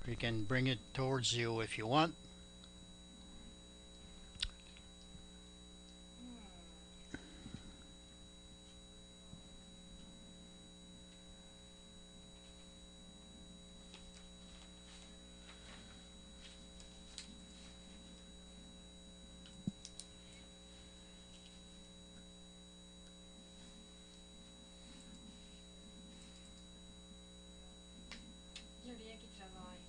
You can bring it towards you if you want. Il y a rien qui travaille.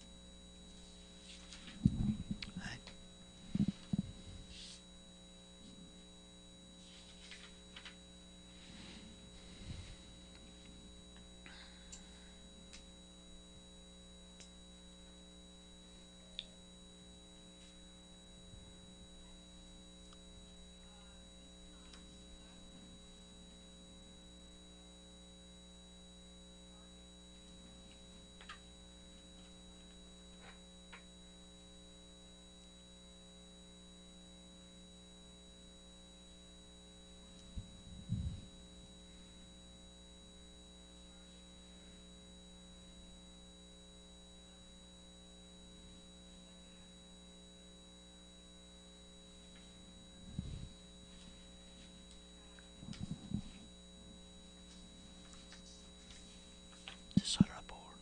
C'est ça le rapport.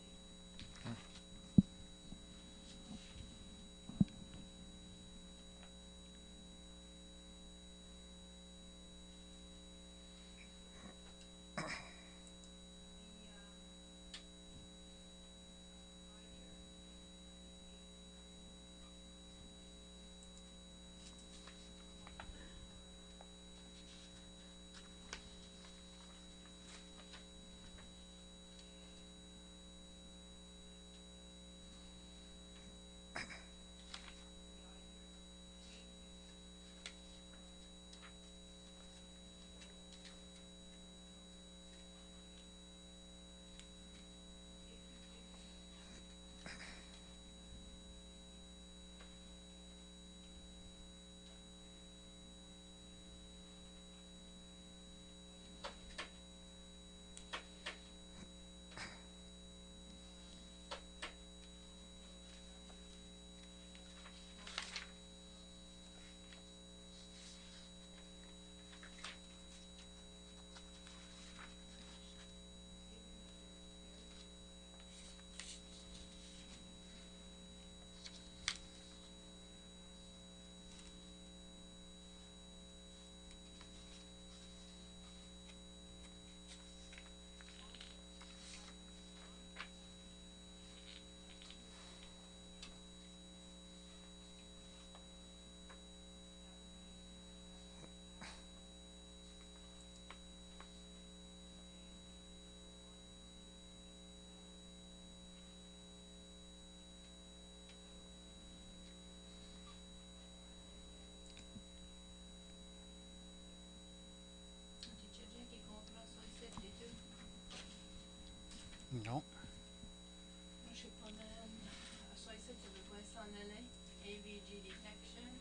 As-tu déjà qui comprend ça ici du tout? Non. Moi, je sais pas, man. Ça ici, ça veut quoi s'en aller? AVG detection?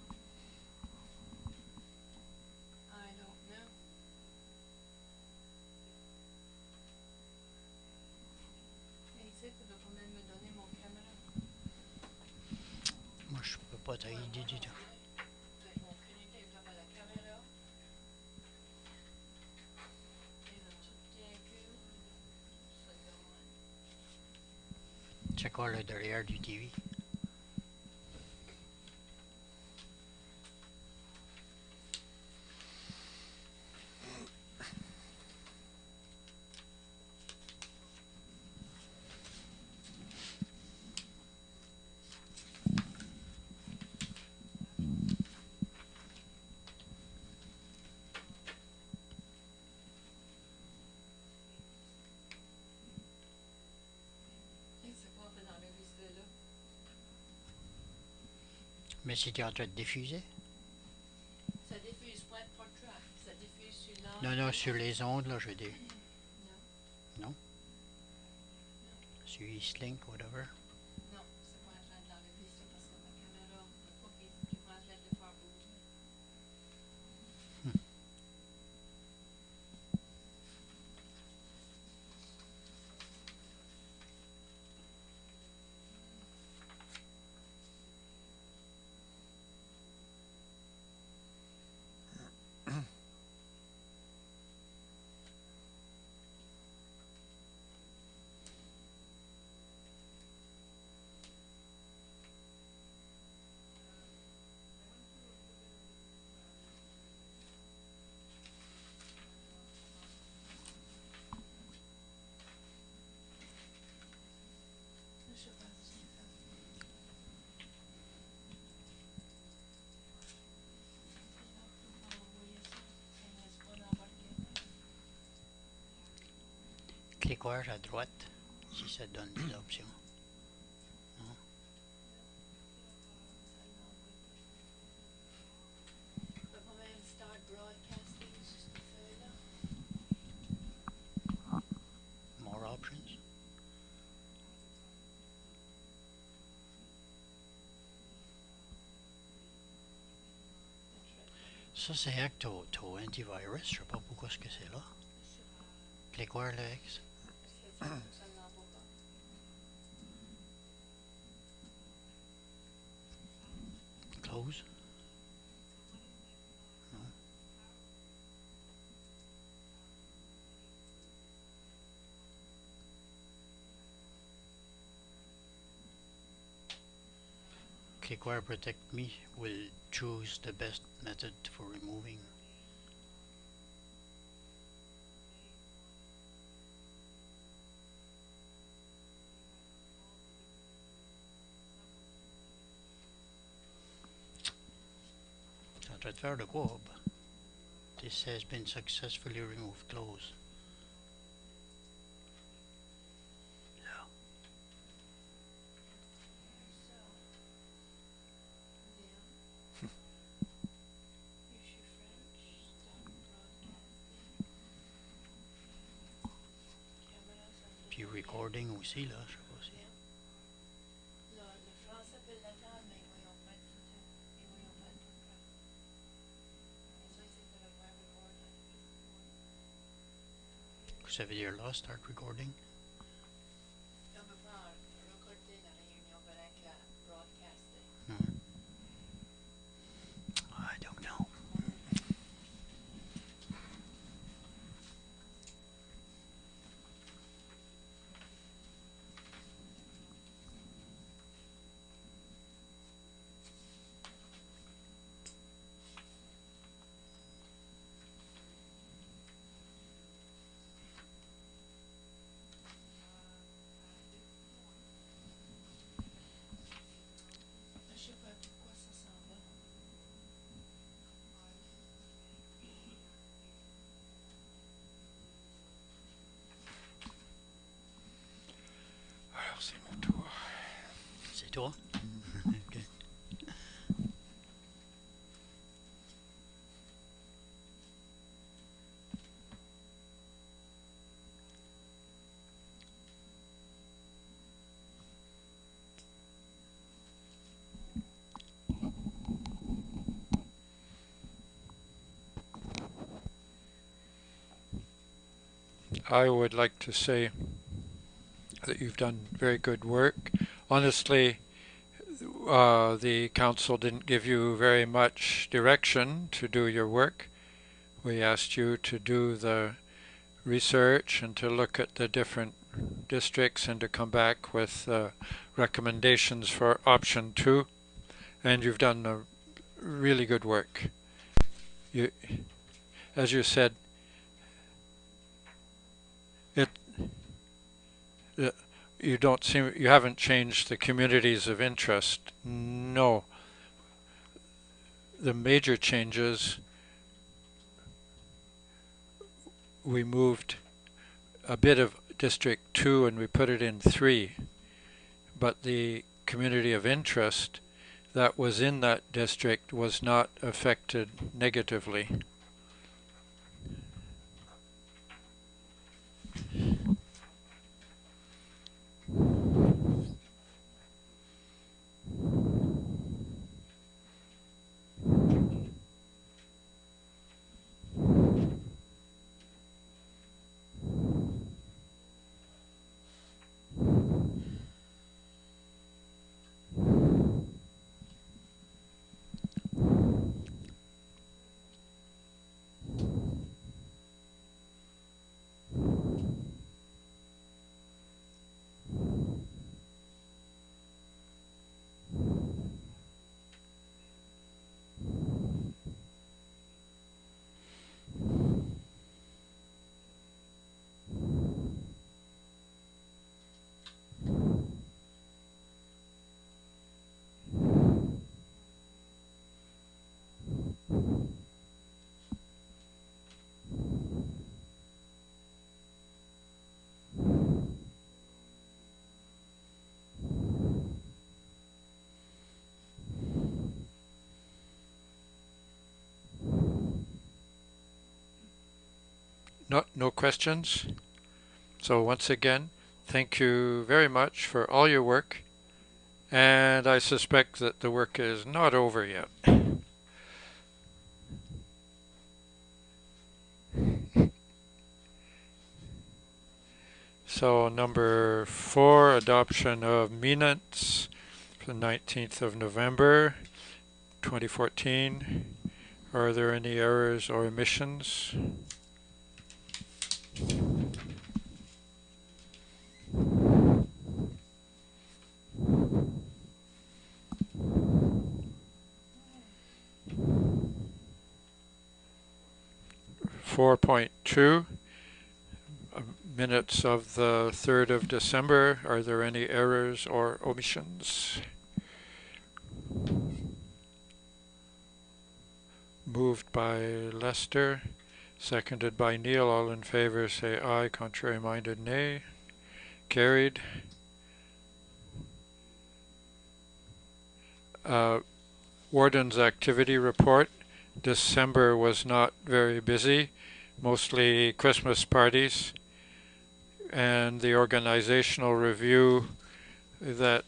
I don't know. Et ici, tu dois quand même me donner mon caméra. Moi, je peux pas t'aider du tout. J'ai aucune idée. J'avais la caméra. Et là, tout bien que. Ça gagne. C'est quoi le derrière du TV? Et c'est quoi on fait dans le visiter là? Mais c'était en train de diffuser? Ça diffuse pas de portrait. Ça diffuse sur Non, non, l'entrée. sur les ondes, là, je veux dire. Non. Non? Non. Sur Eastlink, whatever. Non, c'est pas en train de l'enlever ça parce que ma caméra ne peut pas qu'il va en train de le faire bouger. Cliquer à droite, si ça donne des options. Non? Ça l'envoie pas. Je peux pas même start broadcasting sur cette feuille-là. More options. Ça, c'est Acto Antivirus. Je sais pas pourquoi ce que c'est là. Je sais pas. Cliquer le X. Ça l'envoie pas. Close. Non. Cliquer Protect Me will choose the best method for removing. C'est en train de faire de quoi, Bob? This has been successfully removed. Close. Yeah. Ça. Then. Issue French. Start broadcasting. Camera, ça me donne Puis rien. recording aussi, là, je sais pas si. Then. Là, le français peut l'attendre, mais ils voyons pas le photo. Ils voyons pas le programme. Et ça, c'est pour le voir recording. Ça veut dire là, start recording. On peut pas recorder la réunion, mais avec la broadcaster. I don't know. Je sais pas pourquoi ça s'en va. Alors c'est mon tour. C'est toi? Ok. I would like to say that you've done very good work. Honestly, the council didn't give you very much direction to do your work. We asked you to do the research and to look at the different districts and to come back with recommendations for option 2, and you've done a really good work. You, as you said, you haven't changed the communities of interest. No. The major changes, we moved a bit of District 2 and we put it in 3. But the community of interest that was in that district was not affected negatively. No questions? So once again, thank you very much for all your work, and I suspect that the work is not over yet. So number 4, adoption of minutes for the 19th of November 2014. Are there any errors or omissions? Four point two, minutes of the 3rd of December. Are there any errors or omissions? Moved by Lester, seconded by Neil. All in favor say aye, contrary minded nay. Carried. Warden's activity report. December was not very busy, mostly Christmas parties, and the organizational review that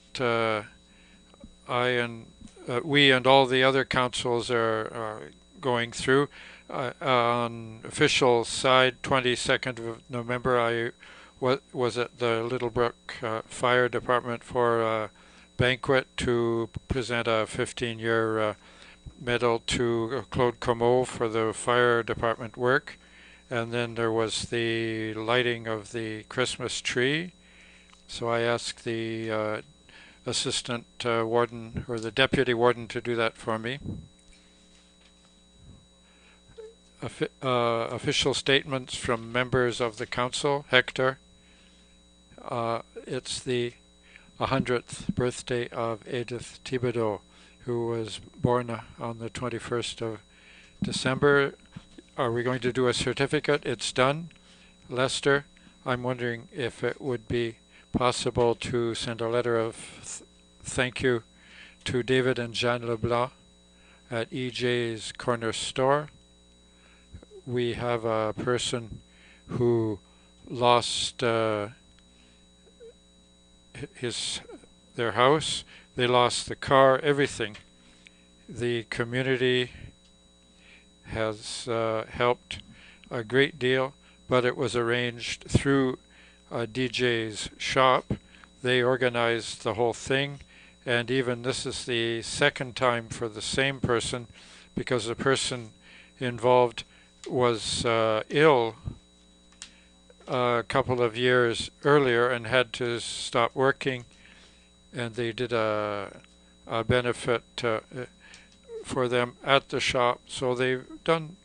we and all the other councils are going through. On official side, 22nd of November, I was at the Little Brook Fire Department for a banquet to present a 15-year medal to Claude Comeau for the fire department work. And then there was the lighting of the Christmas tree. So I asked the assistant warden or the deputy warden to do that for me. Official statements from members of the council. Hector, it's the 100th birthday of Edith Thibodeau, who was born on the 21st of December. Are we going to do a certificate? It's done. Lester, I'm wondering if it would be possible to send a letter of thank you to David and Jeanne Leblanc at EJ's Corner Store. We have a person who lost their house. They lost the car, everything. The community has helped a great deal, but it was arranged through DJ's shop. They organized the whole thing, and even this is the second time for the same person, because the person involved was ill a couple of years earlier and had to stop working, and they did a benefit for them at the shop. So they've done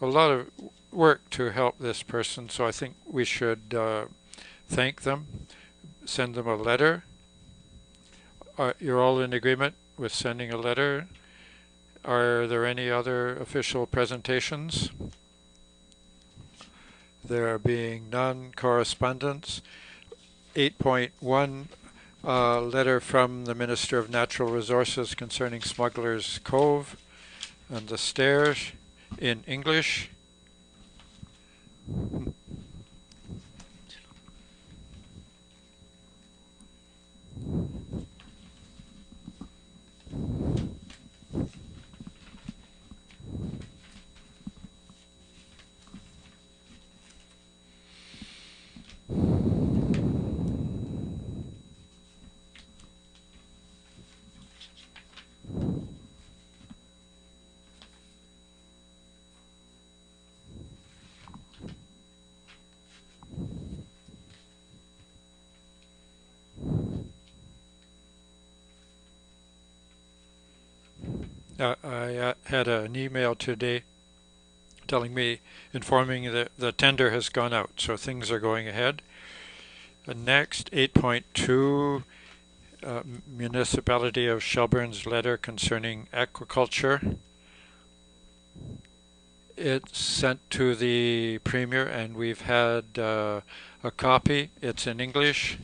a lot of work to help this person, so I think we should thank them, send them a letter. You're all in agreement with sending a letter? Are there any other official presentations? There being none. Correspondence. 8.1, letter from the Minister of Natural Resources concerning Smuggler's Cove and the stairs in English. I had an email today informing me that the tender has gone out, so things are going ahead. Next, 8.2, Municipality of Shelburne's letter concerning aquaculture. It's sent to the Premier, and we've had a copy. It's in English.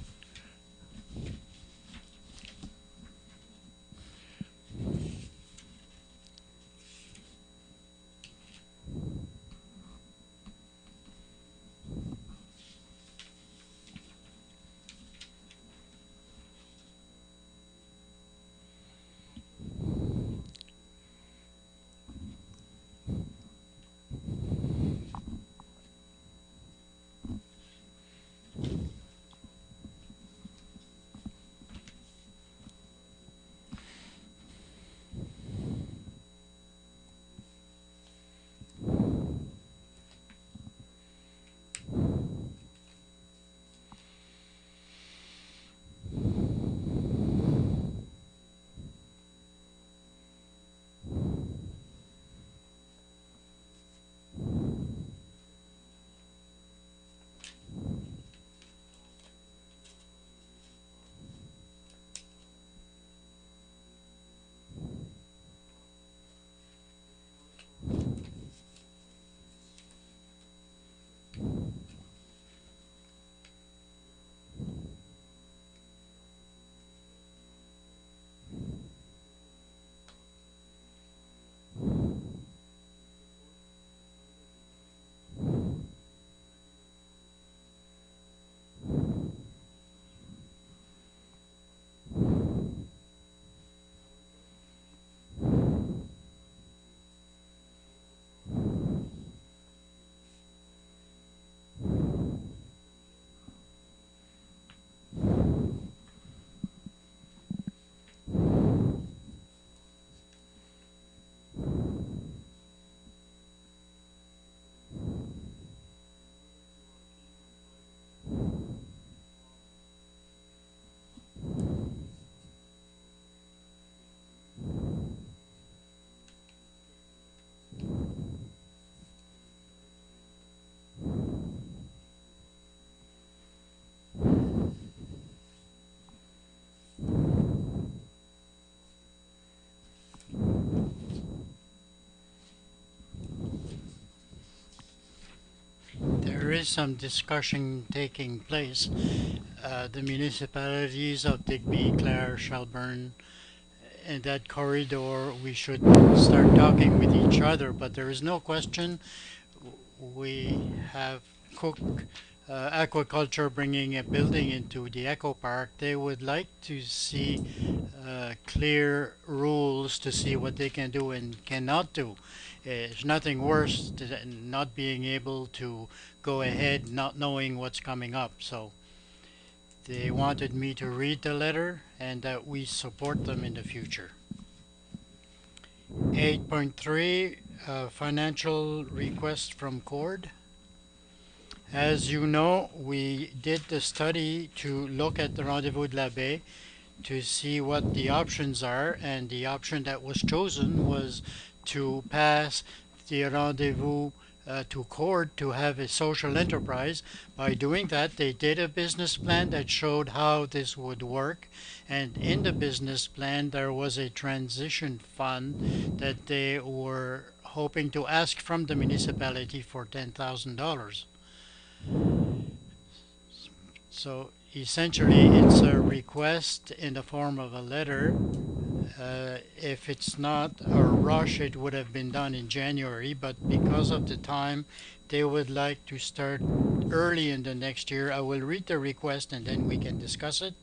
is some discussion taking place. The municipalities of Digby, Clare, Shelburne, in that corridor, we should start talking with each other. But there is no question we have Cook Aquaculture bringing a building into the Eco Park. They would like to see clear rules to see what they can do and cannot do. It's nothing worse than not being able to go ahead not knowing what's coming up. So they wanted me to read the letter and that we support them in the future. 8.3 Financial request from Cord. As you know, we did the study to look at the Rendezvous de la Baie to see what the options are, and the option that was chosen was to pass the Rendezvous to Cord to have a social enterprise. By doing that, they did a business plan that showed how this would work, and in the business plan there was a transition fund that they were hoping to ask from the municipality for $10,000. So essentially it's a request in the form of a letter. If it's not a rush, it would have been done in January, but because of the time, they would like to start early in the next year. I will read the request and then we can discuss it.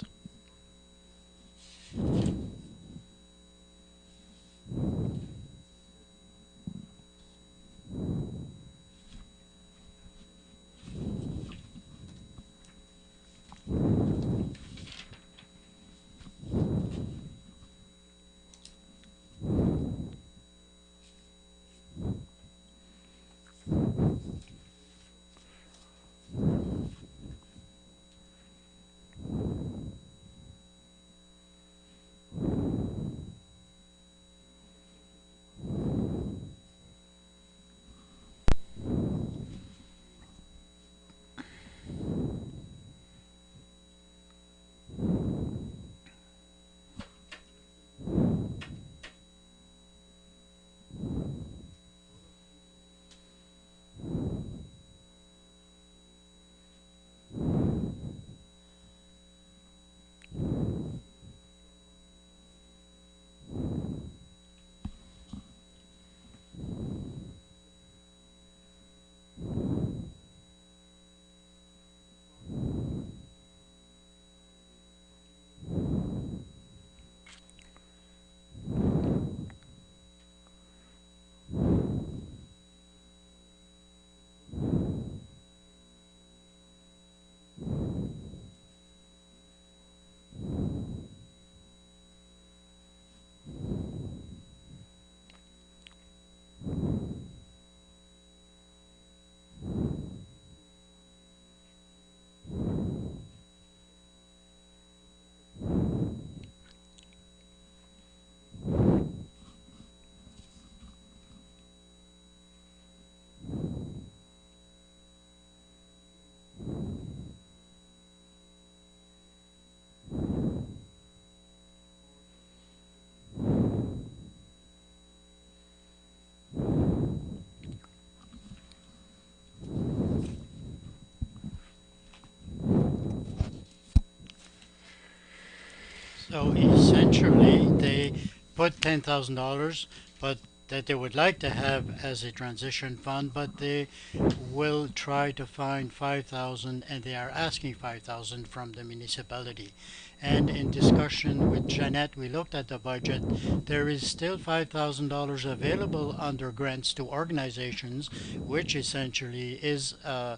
So essentially, they put $10,000, but that they would like to have as a transition fund, but they will try to find 5,000, and they are asking 5,000 from the municipality. And in discussion with Jeanette, we looked at the budget. There is still $5,000 available under grants to organizations, which essentially is an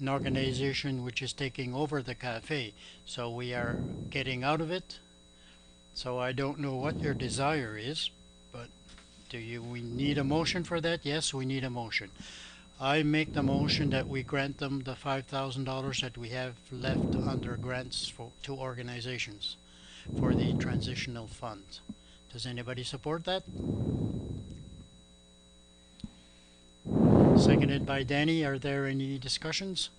organization which is taking over the cafe. So we are getting out of it. So I don't know what your desire is, but we need a motion for that? Yes, we need a motion. I make the motion that we grant them the $5,000 that we have left under grants to organizations for the transitional fund. Does anybody support that? Seconded by Danny. Are there any discussions?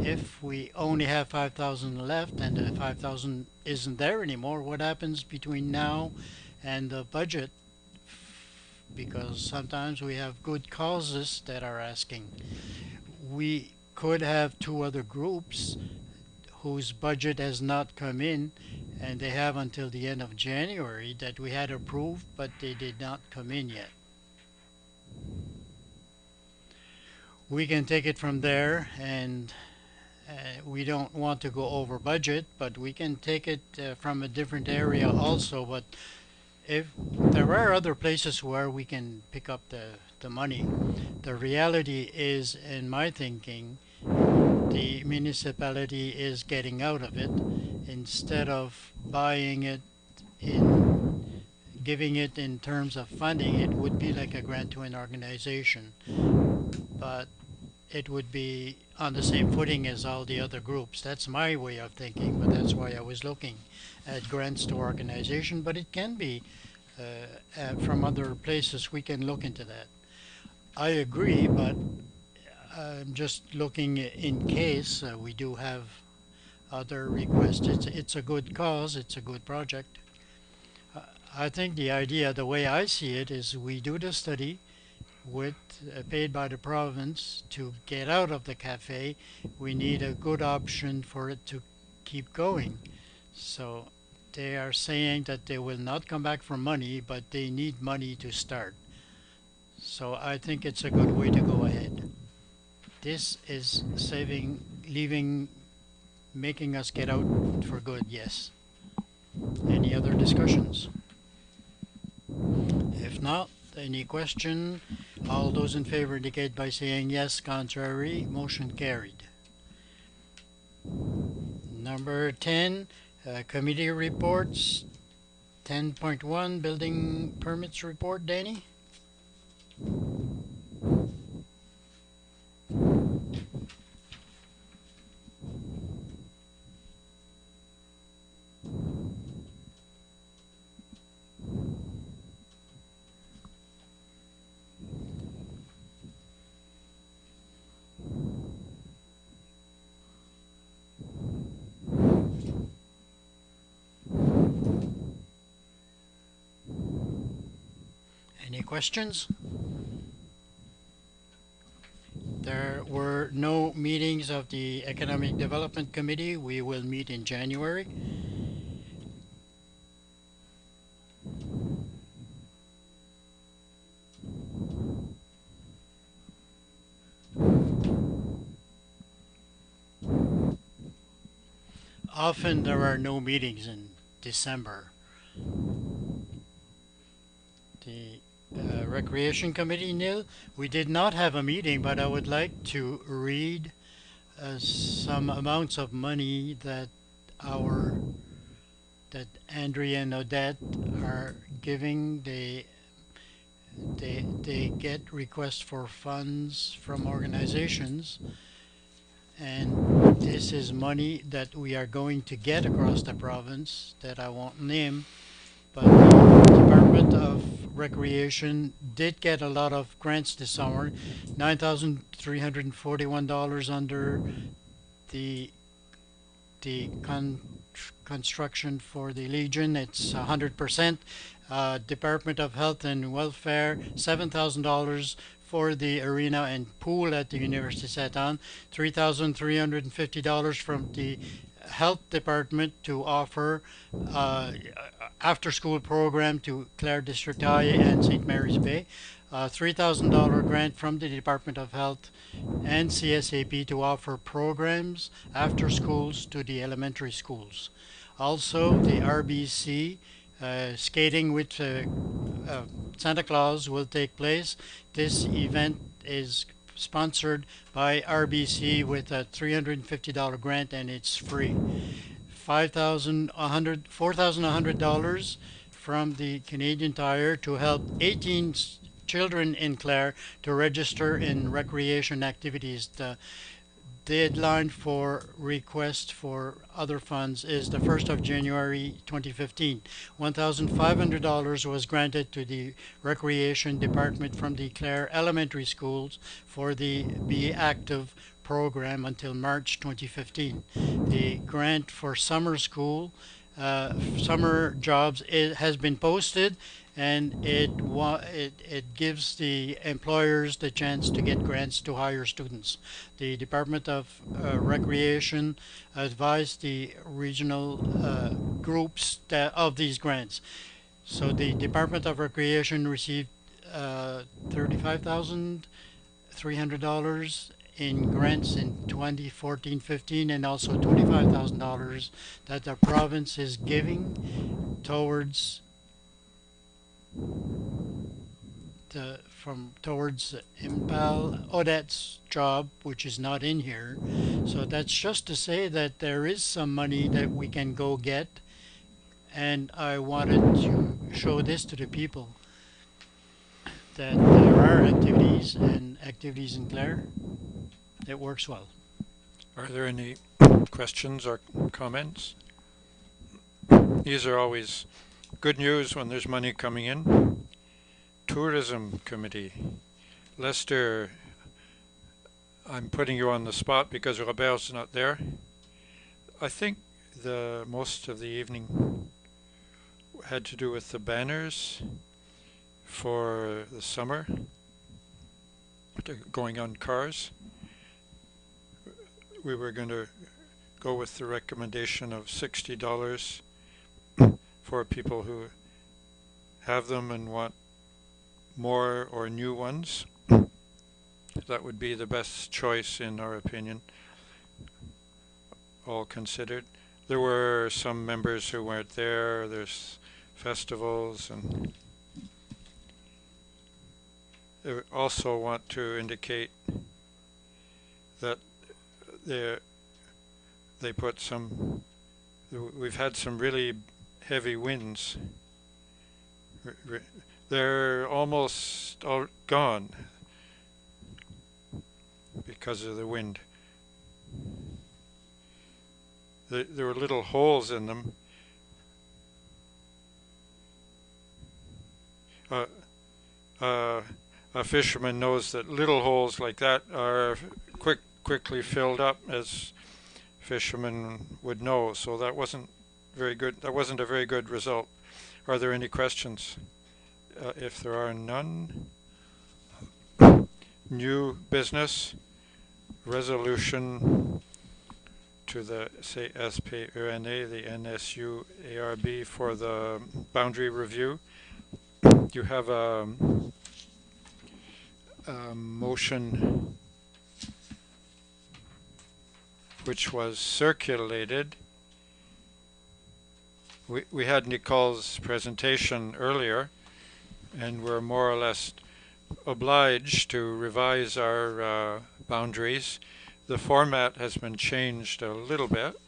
If we only have 5,000 left and the 5,000 isn't there anymore, what happens between now and the budget? Because sometimes we have good causes that are asking. we could have two other groups whose budget has not come in, and they have until the end of January that we had approved, but they did not come in yet. We can take it from there, and we don't want to go over budget, but we can take it from a different area also. But if there are other places where we can pick up the money, the reality is, in my thinking, the municipality is getting out of it instead of buying it in giving it in terms of funding. It would be like a grant to an organization, but it would be on the same footing as all the other groups. That's my way of thinking, but that's why I was looking at grants to organization. But it can be from other places. We can look into that. I agree, but I'm just looking in case we do have other requests. It's a good cause. It's a good project. I think the idea, the way I see it, is we do the study with paid by the province to get out of the cafe. We need a good option for it to keep going. So they are saying that they will not come back for money, but they need money to start. So I think it's a good way to go ahead. This is saving, leaving, making us get out for good, yes. Any other discussions? If not, any question? All those in favor indicate by saying yes. Contrary, motion carried. Number 10, committee reports. 10.1, building permits report. Danny? Any questions? There were no meetings of the Economic Development Committee. We will meet in January. Often there are no meetings in December. The Recreation Committee, Neil, we did not have a meeting, but I would like to read some amounts of money our that Andrea and Odette are giving. They get requests for funds from organizations, and this is money that we are going to get across the province that I won't name, but the Department of Recreation did get a lot of grants this summer. $9,341 under the the construction for the Legion. It's 100%. Department of Health and Welfare, $7,000 for the arena and pool at the University of Saint Anne, $3,350 from the health department to offer after school program to Clare District High and St. Mary's Bay. $3,000 grant from the Department of Health and CSAP to offer programs after schools to the elementary schools. Also, the RBC skating with Santa Claus will take place. This event is sponsored by RBC with a $350 grant, and it's free. $4,100 from the Canadian Tire to help 18 children in Clare to register in recreation activities. The deadline for request for other funds is the 1st of January 2015. $1,500 was granted to the Recreation Department from the Clare Elementary Schools for the Be Active program until March 2015. The grant for summer school, summer jobs has been posted, and it gives the employers the chance to get grants to hire students. The Department of Recreation advised the regional groups of these grants. So the Department of Recreation received $35,300 in grants in 2014-15, and also $25,000 that the province is giving towards towards Impal Odette's job, which is not in here. So that's just to say that there is some money that we can go get, and I wanted to show this to the people that there are activities in Clare. It works well. Are there any questions or comments? These are always good news when there's money coming in. Tourism Committee. Lester, I'm putting you on the spot because Robert's not there. I think the most of the evening had to do with the banners for the summer going on cars. We were going to go with the recommendation of $60 for people who have them and want more or new ones. That would be the best choice in our opinion, all considered. There were some members who weren't there. There's festivals, and I also want to indicate that they put some, we've had some really heavy winds. They're almost all gone because of the wind. There were little holes in them. A fisherman knows that little holes like that are quickly filled up, as fishermen would know. So that wasn't very good. That wasn't a very good result. Are there any questions? If there are none, new business resolution to the CSPENA, the NSUARB, for the boundary review. You have a motion which was circulated. We had Nicole's presentation earlier, and we're more or less obliged to revise our boundaries. The format has been changed a little bit.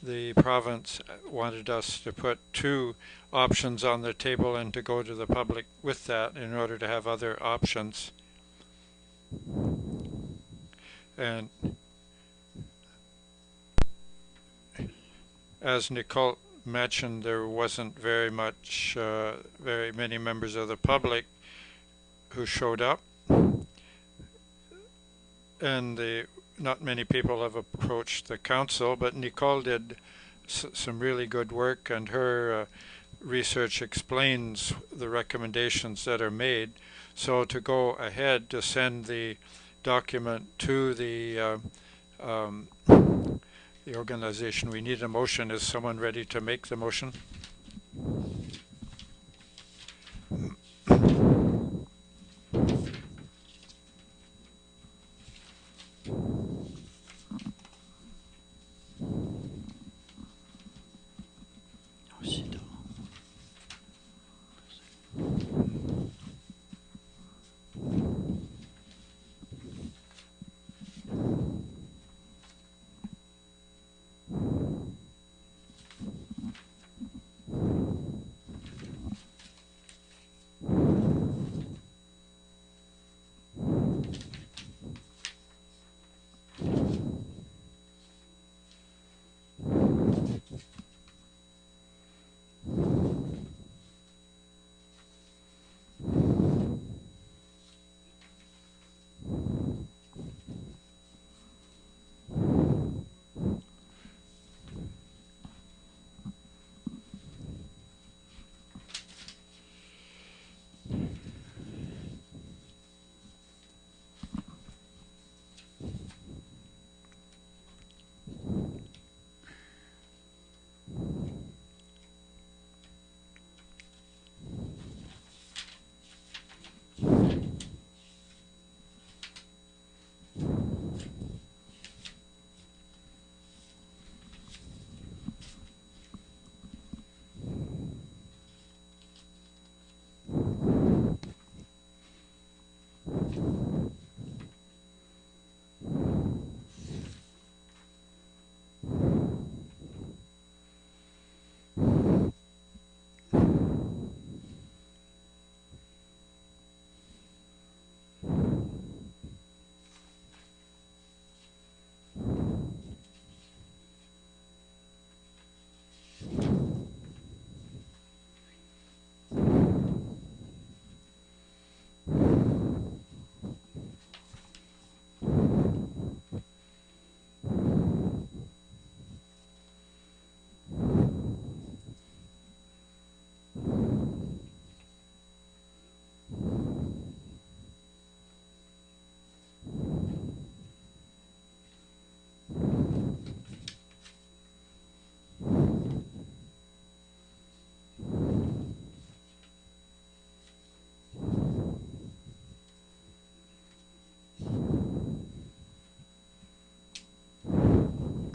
The province wanted us to put two options on the table and to go to the public with that in order to have other options. And as Nicole mentioned, there wasn't very many members of the public who showed up, and not many people have approached the council, but Nicole did some really good work, and her research explains the recommendations that are made. So to go ahead to send the document to the organization, we need a motion. Is someone ready to make the motion?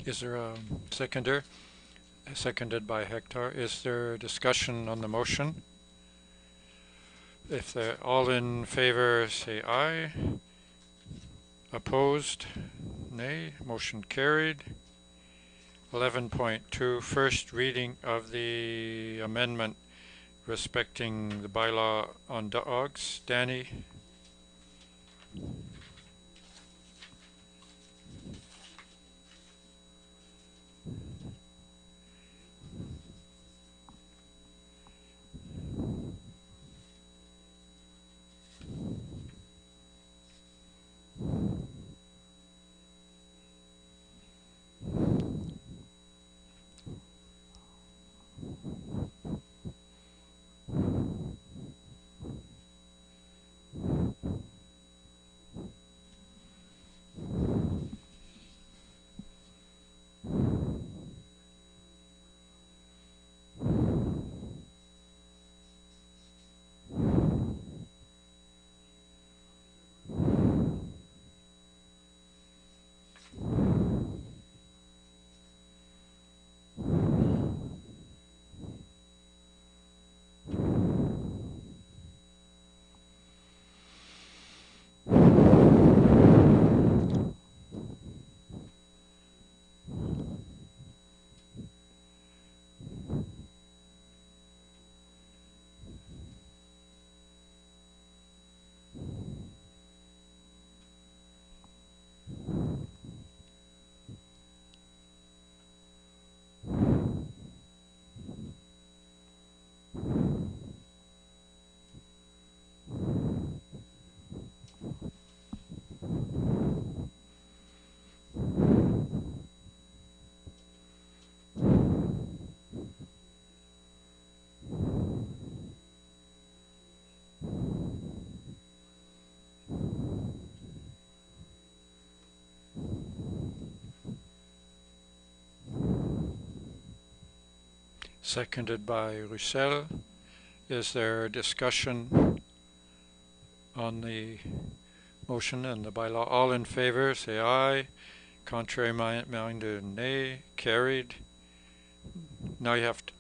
Is there a seconder? Seconded by Hector. Is there discussion on the motion? If they're all in favor, say aye. Opposed? Nay. Motion carried. 11.2, first reading of the amendment respecting the bylaw on dogs. Danny? Seconded by Roussel. Is there discussion on the motion and the bylaw? All in favor, say aye. Contrary minded, nay. Carried. Now you have to.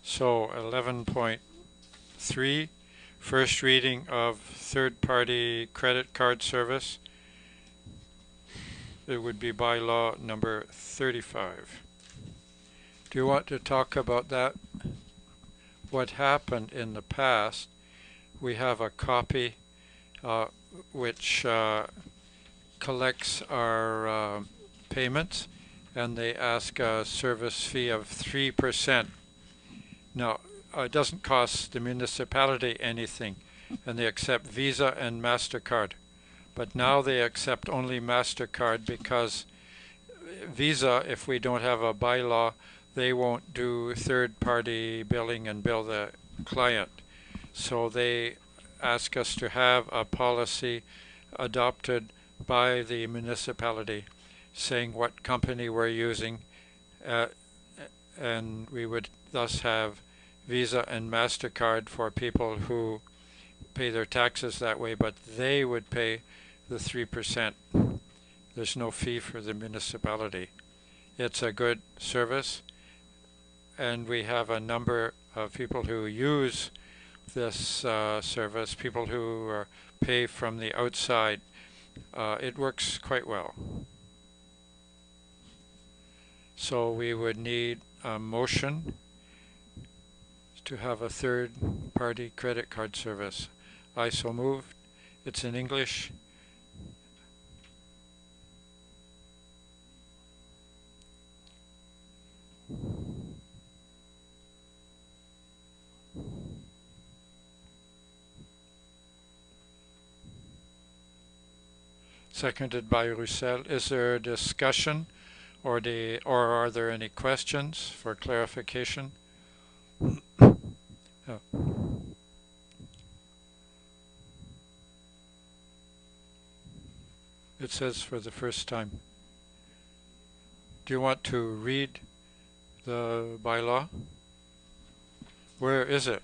So 11.3, first reading of third-party credit card service. It would be bylaw number 35. Do you want to talk about that? What happened in the past? We have a copy which collects our payments, and they ask a service fee of 3%. Now, it doesn't cost the municipality anything, and they accept Visa and MasterCard. But now they accept only MasterCard because Visa, if we don't have a bylaw, they won't do third-party billing and bill the client. So they ask us to have a policy adopted by the municipality saying what company we're using, and we would thus have Visa and MasterCard for people who pay their taxes that way, but they would pay the 3%. There's no fee for the municipality. It's a good service, and we have a number of people who use this service, people who pay from the outside. It works quite well. So we would need a motion to have a third-party credit card service. I so moved. It's in English. Seconded by Roussel. Is there a discussion, or are there any questions for clarification? Oh. It says for the first time. Do you want to read the bylaw? Where is it?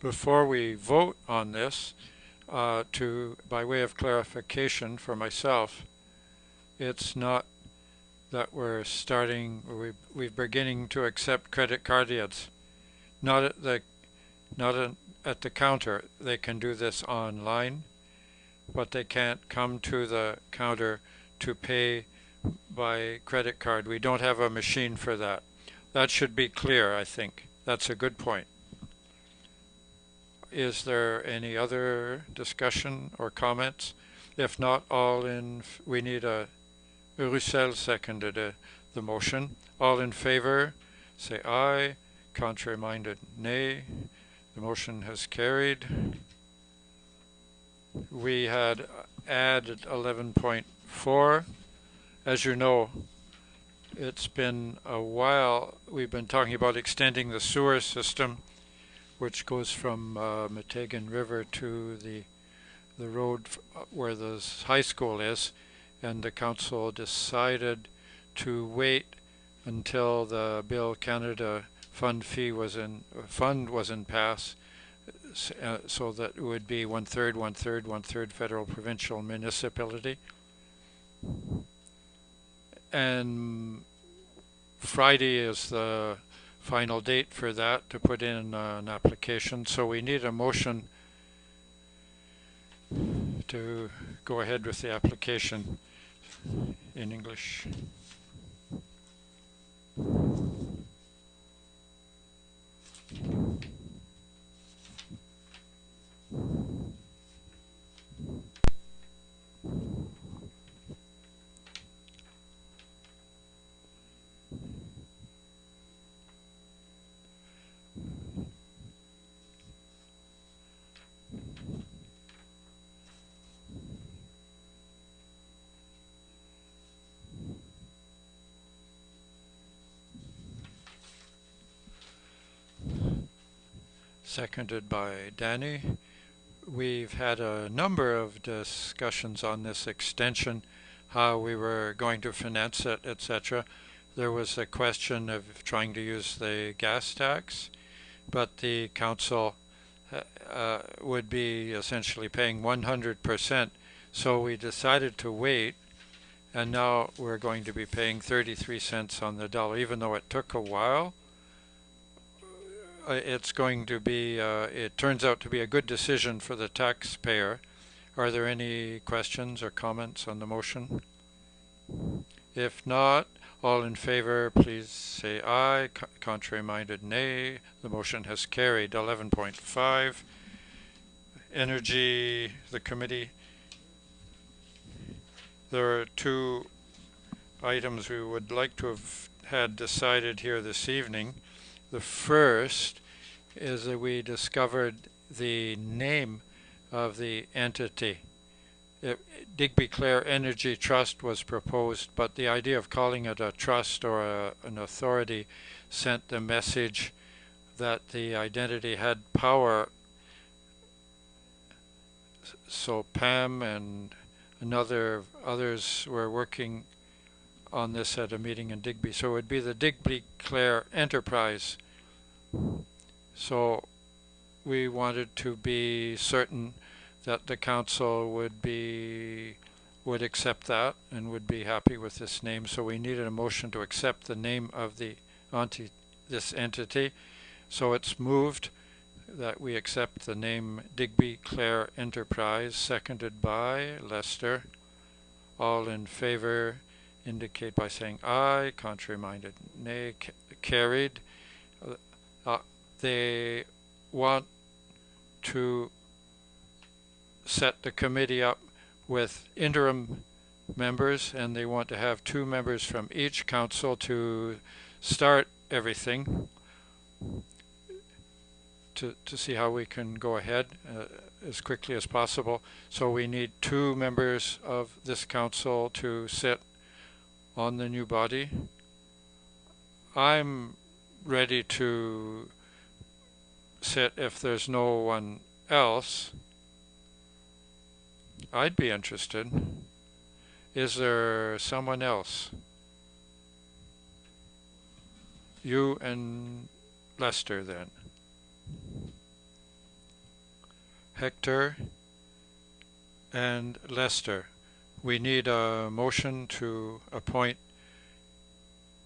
Before we vote on this, by way of clarification for myself, it's not that we're beginning to accept credit cards. Not at the counter. They can do this online, but they can't come to the counter to pay by credit card. We don't have a machine for that. That should be clear, I think. That's a good point. Is there any other discussion or comments? If not, we need a Roussel seconded the motion. All in favor, say aye. Contrary-minded, nay. The motion has carried. We had added 11.4. As you know, it's been a while. We've been talking about extending the sewer system, which goes from Metegan River to the road where the high school is, and the council decided to wait until the Bill Canada fund was in pass, so that it would be one-third, one-third, one-third federal, provincial, municipality. And Friday is the final date for that to put in an application. So we need a motion to go ahead with the application in English. Seconded by Danny. We've had a number of discussions on this extension, how we were going to finance it, etc. There was a question of trying to use the gas tax, but the council would be essentially paying 100%. So we decided to wait, and now we're going to be paying 33 cents on the dollar, even though it took a while. It's going to be, it turns out to be a good decision for the taxpayer. Are there any questions or comments on the motion? If not, all in favor, please say aye. Contrary-minded, nay. The motion has carried. 11.5. Energy, the committee. There are two items we would like to have had decided here this evening. The first is that we discovered the name of the entity. Digby Clare Energy Trust was proposed, but the idea of calling it a trust or an authority sent the message that the identity had power. So Pam and others were working on this at a meeting in Digby. So it would be the Digby Clare Enterprise. So we wanted to be certain that the council would accept that and would be happy with this name. So we needed a motion to accept the name of this entity. So it's moved that we accept the name Digby Clare Enterprise, seconded by Lester. All in favor indicate by saying aye. Contrary-minded nay. Carried. They want to set the committee up with interim members, and they want to have 2 members from each council to start everything, to see how we can go ahead as quickly as possible. So we need 2 members of this council to sit on the new body. I'm ready to sit if there's no one else. I'd be interested. Is there someone else? You and Lester then. Hector and Lester. We need a motion to appoint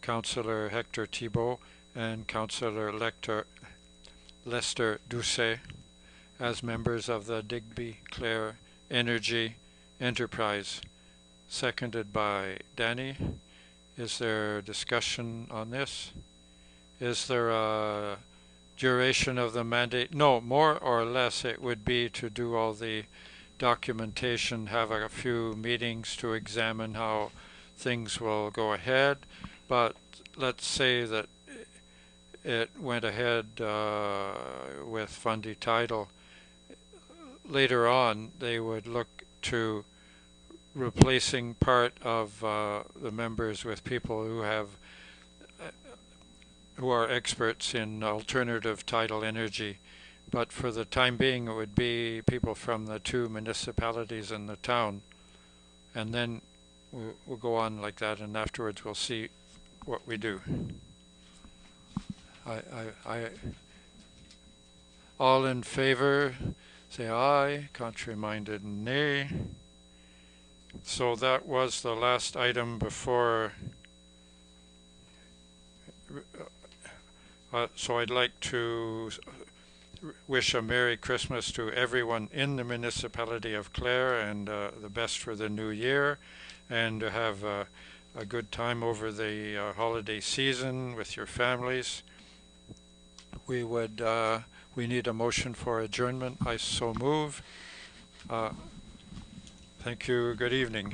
Councillor Hector Thibault and Councillor Lester Doucet as members of the Digby Clare Energy Enterprise, seconded by Danny. Is there discussion on this? Is there a duration of the mandate? No, more or less it would be to do all the documentation, have a few meetings to examine how things will go ahead. But let's say that it went ahead with Fundy Title. Later on, they would look to replacing part of the members with people who are experts in alternative tidal energy. But for the time being, it would be people from the 2 municipalities in the town, and then we'll go on like that, and afterwards we'll see what we do. All in favor say aye. Contrary-minded nay. So that was the last item before. So I'd like to wish a Merry Christmas to everyone in the municipality of Clare, and the best for the new year, and to have a good time over the holiday season with your families. We need a motion for adjournment. I so move. Thank you. Good evening.